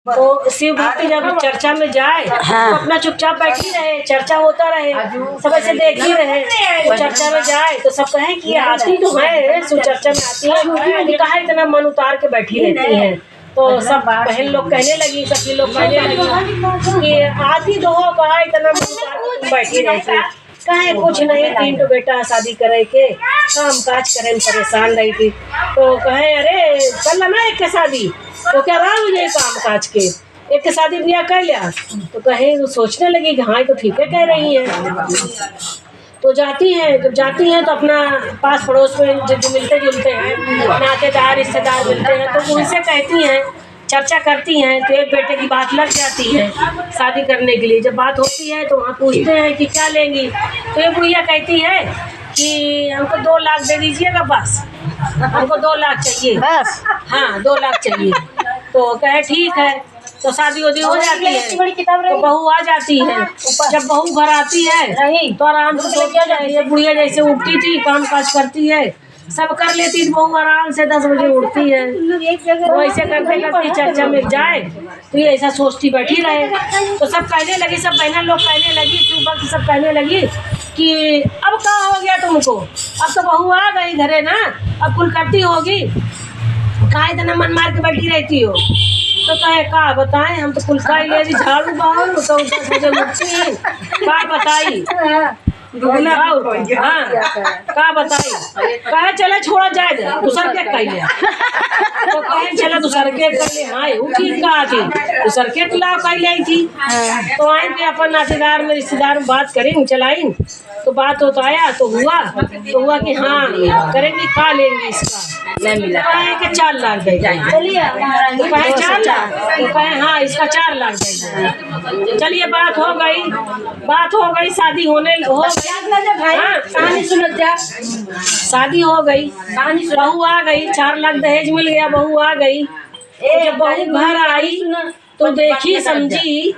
तो शिव भक्ति जब चर्चा में जाए तो अपना चुपचाप बैठी रहे, चर्चा होता रहे, सब ऐसे देख ही रहे। तो चर्चा में जाए तो सब कहें कि आती तो है, सो चर्चा में आती है, कहा इतना मन उतार के बैठी रहती है। तो सब बहन लोग कहने लगी, सभी लोग कहने लगी कि आती तो हो, कहा इतना मन उतार के तुम बैठी रहती, कहे कुछ नहीं, 3 तो बेटा शादी करे के काम काज करे परेशान रही थी। तो कहे अरे चल ना एक के शादी, तो क्या रहा मुझे काम काज के एक के शादी ब्याह कर लिया। तो कहे तो सोचने लगी कि हाँ तो ठीक है कह रही है। तो जाती हैं, जब जाती हैं तो अपना पास पड़ोस में जो मिलते जुलते हैं नातेदार रिश्तेदार मिलते हैं तो उनसे कहती हैं, चर्चा करती हैं। तो एक बेटे की बात लग जाती है शादी करने के लिए। जब बात होती है तो वहाँ पूछते हैं कि क्या लेंगी। तो ये बुढ़िया कहती है कि हमको 2 लाख दे दीजिएगा, बस हमको 2 लाख चाहिए बस, हाँ 2 लाख चाहिए। तो कहे ठीक है। तो शादी वादी हो जाती है तो बहू आ जाती है। जब बहू घर आती है तो आराम से सो क्या जाती है। बुढ़िया जैसे उठती थी काम काज करती है, सब कर लेती थी, बहू आराम से 10 बजे उठती है। तो ऐसे करते करते चर्चा में जाए तो ये ऐसा सोचती बैठी रहे। तो सब कहने लगी, सब बहना लोग कहने लगी, सुबह सब कहने लगी कि अब क्या हो गया तुमको, अब तो बहू आ गई घरे ना, अब कुल करती होगी, कहा इतना मन मार के बैठी रहती हो। तो कहे का बताएं, हम तो कुल का ले झाड़ू बहारू तो उठती का बताई, हाँ का बताई, कहे चले छोड़ा जाए दूसर के कह लिया। तो कहे चला दूसर के कर ले, हाँ वो ठीक कहा थी, दूसर के खिलाफ कह ली थी। तो आए थे अपन नातेदार में रिश्तेदार में बात करें चलाई, तो बात होता आया तो हुआ कि हाँ करेंगे, का लेंगे इसका, कहे कि 4 लाख दे चलिए, तो कहे 4 लाख, तो कहे हाँ इसका 4 लाख दे। चलिए बात हो गई, शादी होने हो गई, हाँ कहानी सुनो क्या, शादी हो गई, बहू आ गई, 4 लाख दहेज मिल गया, बहू आ गई। जब बहू घर आई तो देखी समझी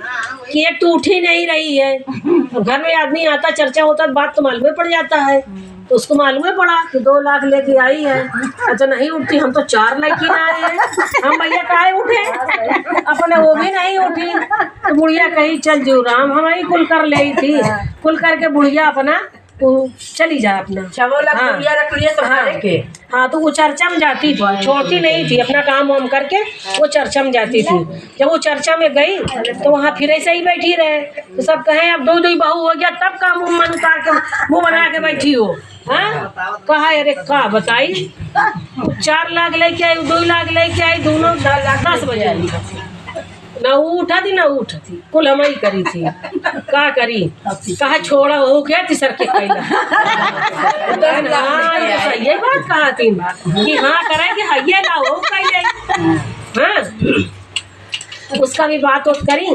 कि एक तो उठी नहीं रही है। घर में आदमी आता चर्चा होता बात तो मालूम पड़ जाता है। तो उसको मालूम पड़ा कि 2 लाख लेके आई है। अच्छा नहीं उठती, हम तो 4 लेके आए हैं, हम भैया काहे उठे, अपने वो भी नहीं उठी। तो बुढ़िया कही चल जो राम हमारी कुल कर ले थी, कुल करके बुढ़िया अपना चली जा अपना। हाँ, रख लिया तो हाँ तो वो चर्चा में जाती थी, छोड़ती नहीं थी, अपना काम वाम करके वो चर्चा में जाती थी। जब वो चर्चा में गई तो वहाँ फिर ऐसे ही बैठी रहे। तो सब कहें अब 2 बहू हो गया तब का मुँह मन उतार के मुँह बना के बैठी हो, हाँ कहा अरे का बताई 4 लाख लेके आई, 2 लाख लेके आई, दोनों 10 बजे ना वो उठा थी ना उठती, कुल हम ही करी थी, का करी कहा छोड़ा हो क्या तीसर के कैला। हाँ ये बात कहा थी कि हाँ करे कि हइये ना हो कैले, हाँ उसका भी बात होत करी।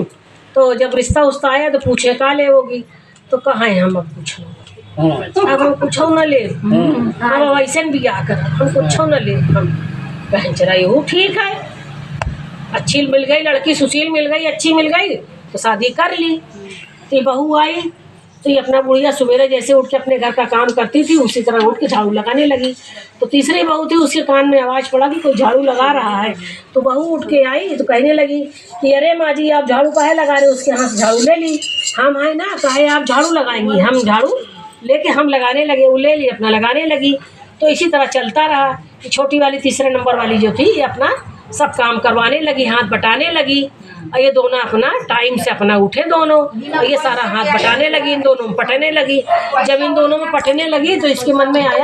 तो जब रिश्ता उस्ता आया तो पूछे का ले होगी, तो कहा हम अब पूछ अब हम कुछ न ले, हम वैसे भी आ कर हम कुछ न ले, हम बहन चला ये ठीक है, अच्छी मिल गई लड़की, सुशील मिल गई, अच्छी मिल गई तो शादी कर ली। तो बहू आई तो ये अपना बुढ़िया सवेरे जैसे उठ के अपने घर का काम करती थी उसी तरह उठ के झाड़ू लगाने लगी। तो तीसरी बहू थी, उसके कान में आवाज़ पड़ा कि कोई झाड़ू लगा रहा है। तो बहू उठ के आई तो कहने लगी कि अरे माँ जी आप झाड़ू काहे लगा रहे हो, उसके हाथ से झाड़ू ले ली। हम आए ना कहे आप झाड़ू लगाएंगी, हम झाड़ू लेके हम लगाने लगे, वो ले ली अपना लगाने लगी। तो इसी तरह चलता रहा कि छोटी वाली तीसरे नंबर वाली जो थी ये अपना सब काम करवाने लगी, हाथ बटाने लगी, और ये दोनों अपना टाइम से अपना उठे दोनों, और ये सारा हाथ बटाने लगी, इन दोनों में पटने लगी। जब इन दोनों में पटने लगी तो इसके मन में आया